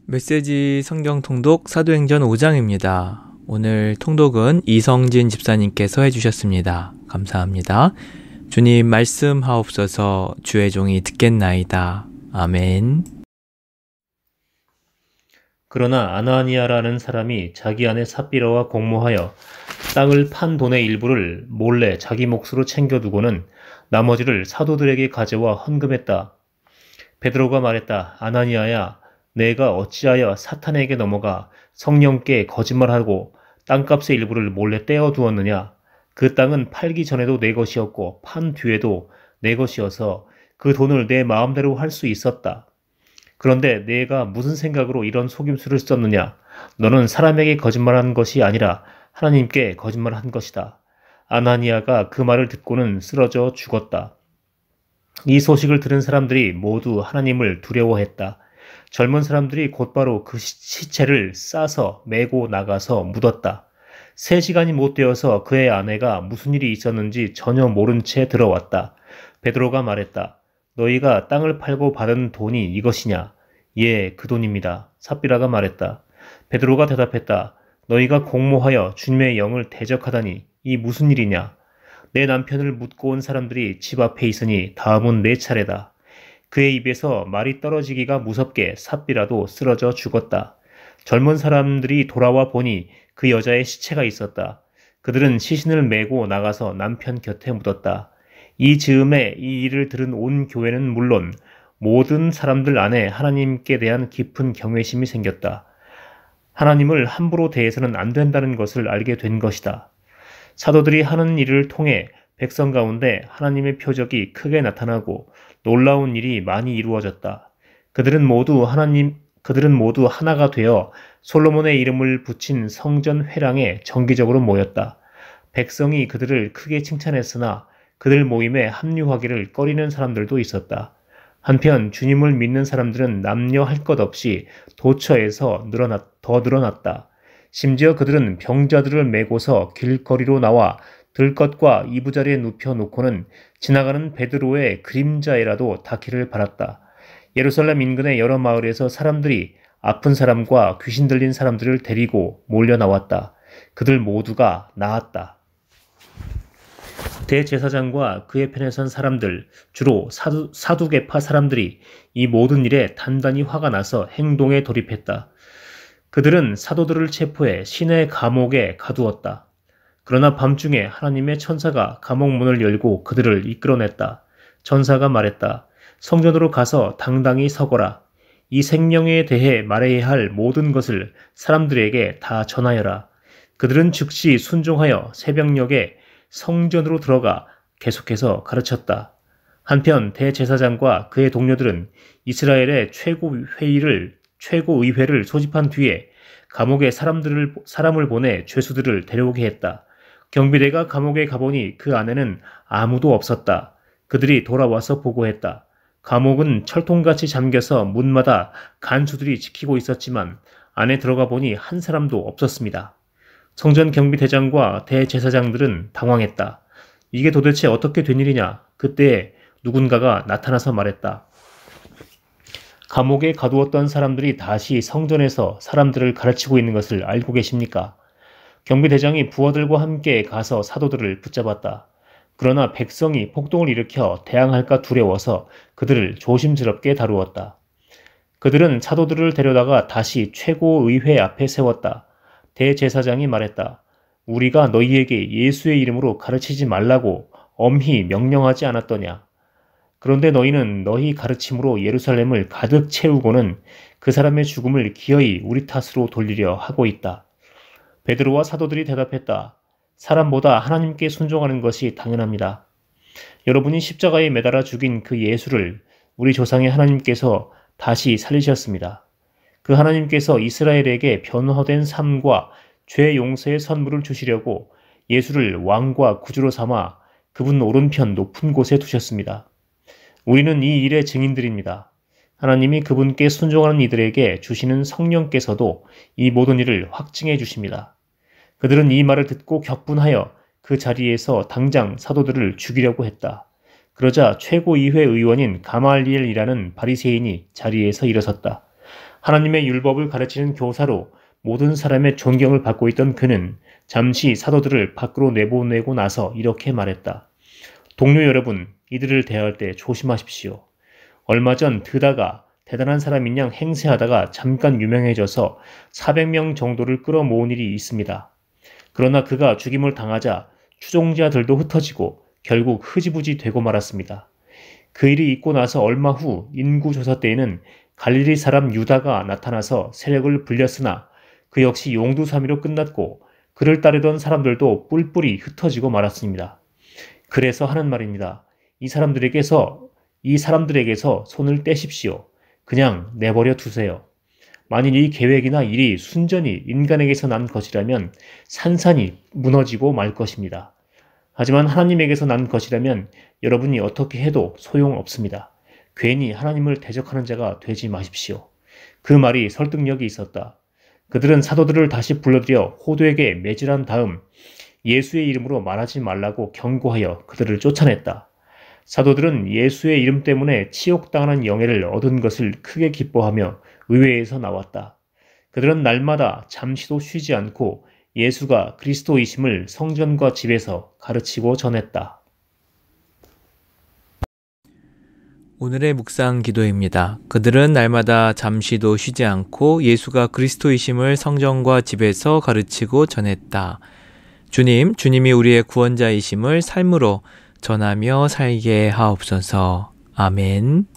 메시지 성경 통독 사도행전 5장입니다. 오늘 통독은 이성진 집사님께서 해주셨습니다. 감사합니다. 주님 말씀하옵소서. 주의 종이 듣겠나이다. 아멘. 그러나 아나니아라는 사람이 자기 아내 삽비라와 공모하여 땅을 판 돈의 일부를 몰래 자기 몫으로 챙겨두고는 나머지를 사도들에게 가져와 헌금했다. 베드로가 말했다. 아나니아야, 내가 어찌하여 사탄에게 넘어가 성령께 거짓말하고 땅값의 일부를 몰래 떼어두었느냐? 그 땅은 팔기 전에도 내 것이었고 판 뒤에도 내 것이어서 그 돈을 내 마음대로 할 수 있었다. 그런데 내가 무슨 생각으로 이런 속임수를 썼느냐? 너는 사람에게 거짓말한 것이 아니라 하나님께 거짓말한 것이다. 아나니아가 그 말을 듣고는 쓰러져 죽었다. 이 소식을 들은 사람들이 모두 하나님을 두려워했다. 젊은 사람들이 곧바로 그 시체를 싸서 메고 나가서 묻었다. 3시간이 못 되어서 그의 아내가 무슨 일이 있었는지 전혀 모른 채 들어왔다. 베드로가 말했다. 너희가 땅을 팔고 받은 돈이 이것이냐? 예, 그 돈입니다. 삽비라가 말했다. 베드로가 대답했다. 너희가 공모하여 주님의 영을 대적하다니 이 무슨 일이냐? 내 남편을 묻고 온 사람들이 집 앞에 있으니 다음은 내 차례다. 그의 입에서 말이 떨어지기가 무섭게 삽비라도 쓰러져 죽었다. 젊은 사람들이 돌아와 보니 그 여자의 시체가 있었다. 그들은 시신을 메고 나가서 남편 곁에 묻었다. 이 즈음에 이 일을 들은 온 교회는 물론 모든 사람들 안에 하나님께 대한 깊은 경외심이 생겼다. 하나님을 함부로 대해서는 안 된다는 것을 알게 된 것이다. 사도들이 하는 일을 통해 백성 가운데 하나님의 표적이 크게 나타나고 놀라운 일이 많이 이루어졌다. 그들은 모두 하나가 되어 솔로몬의 이름을 붙인 성전 회랑에 정기적으로 모였다. 백성이 그들을 크게 칭찬했으나 그들 모임에 합류하기를 꺼리는 사람들도 있었다. 한편 주님을 믿는 사람들은 남녀 할 것 없이 도처에서 더 늘어났다. 심지어 그들은 병자들을 메고서 길거리로 나와 들것과 이부자리에 눕혀놓고는 지나가는 베드로의 그림자에라도 닿기를 바랐다. 예루살렘 인근의 여러 마을에서 사람들이 아픈 사람과 귀신 들린 사람들을 데리고 몰려 나왔다. 그들 모두가 나았다. 대제사장과 그의 편에 선 사람들, 주로 사두개파 사람들이 이 모든 일에 단단히 화가 나서 행동에 돌입했다. 그들은 사도들을 체포해 시내 감옥에 가두었다. 그러나 밤중에 하나님의 천사가 감옥 문을 열고 그들을 이끌어냈다. 천사가 말했다. 성전으로 가서 당당히 서거라. 이 생명에 대해 말해야 할 모든 것을 사람들에게 다 전하여라. 그들은 즉시 순종하여 새벽녘에 성전으로 들어가 계속해서 가르쳤다. 한편 대제사장과 그의 동료들은 이스라엘의 최고의회를 소집한 뒤에 감옥에 사람을 보내 죄수들을 데려오게 했다. 경비대가 감옥에 가보니 그 안에는 아무도 없었다. 그들이 돌아와서 보고했다. 감옥은 철통같이 잠겨서 문마다 간수들이 지키고 있었지만 안에 들어가 보니 한 사람도 없었습니다. 성전 경비대장과 대제사장들은 당황했다. 이게 도대체 어떻게 된 일이냐? 그때 누군가가 나타나서 말했다. 감옥에 가두었던 사람들이 다시 성전에서 사람들을 가르치고 있는 것을 알고 계십니까? 경비대장이 부하들과 함께 가서 사도들을 붙잡았다. 그러나 백성이 폭동을 일으켜 대항할까 두려워서 그들을 조심스럽게 다루었다. 그들은 사도들을 데려다가 다시 최고의회 앞에 세웠다. 대제사장이 말했다. 우리가 너희에게 예수의 이름으로 가르치지 말라고 엄히 명령하지 않았더냐. 그런데 너희는 너희 가르침으로 예루살렘을 가득 채우고는 그 사람의 죽음을 기어이 우리 탓으로 돌리려 하고 있다. 베드로와 사도들이 대답했다. 사람보다 하나님께 순종하는 것이 당연합니다. 여러분이 십자가에 매달아 죽인 그 예수를 우리 조상의 하나님께서 다시 살리셨습니다. 그 하나님께서 이스라엘에게 변화된 삶과 죄 용서의 선물을 주시려고 예수를 왕과 구주로 삼아 그분 오른편 높은 곳에 두셨습니다. 우리는 이 일의 증인들입니다. 하나님이 그분께 순종하는 이들에게 주시는 성령께서도 이 모든 일을 확증해 주십니다. 그들은 이 말을 듣고 격분하여 그 자리에서 당장 사도들을 죽이려고 했다. 그러자 최고의회 의원인 가말리엘이라는 바리새인이 자리에서 일어섰다. 하나님의 율법을 가르치는 교사로 모든 사람의 존경을 받고 있던 그는 잠시 사도들을 밖으로 내보내고 나서 이렇게 말했다. 동료 여러분, 이들을 대할 때 조심하십시오. 얼마 전 드다가 대단한 사람인 양 행세하다가 잠깐 유명해져서 400명 정도를 끌어모은 일이 있습니다. 그러나 그가 죽임을 당하자 추종자들도 흩어지고 결국 흐지부지 되고 말았습니다. 그 일이 있고 나서 얼마 후 인구조사 때에는 갈릴리 사람 유다가 나타나서 세력을 불렸으나 그 역시 용두사미로 끝났고 그를 따르던 사람들도 뿔뿔이 흩어지고 말았습니다. 그래서 하는 말입니다. 이 사람들에게서 손을 떼십시오. 그냥 내버려 두세요. 만일 이 계획이나 일이 순전히 인간에게서 난 것이라면 산산이 무너지고 말 것입니다. 하지만 하나님에게서 난 것이라면 여러분이 어떻게 해도 소용없습니다. 괜히 하나님을 대적하는 자가 되지 마십시오. 그 말이 설득력이 있었다. 그들은 사도들을 다시 불러들여 호두에게 매질한 다음 예수의 이름으로 말하지 말라고 경고하여 그들을 쫓아냈다. 사도들은 예수의 이름 때문에 치욕당하는 영예를 얻은 것을 크게 기뻐하며 의회에서 나왔다. 그들은 날마다 잠시도 쉬지 않고 예수가 그리스도이심을 성전과 집에서 가르치고 전했다. 오늘의 묵상 기도입니다. 그들은 날마다 잠시도 쉬지 않고 예수가 그리스도이심을 성전과 집에서 가르치고 전했다. 주님이 우리의 구원자이심을 삶으로 전하며 살게 하옵소서. 아멘.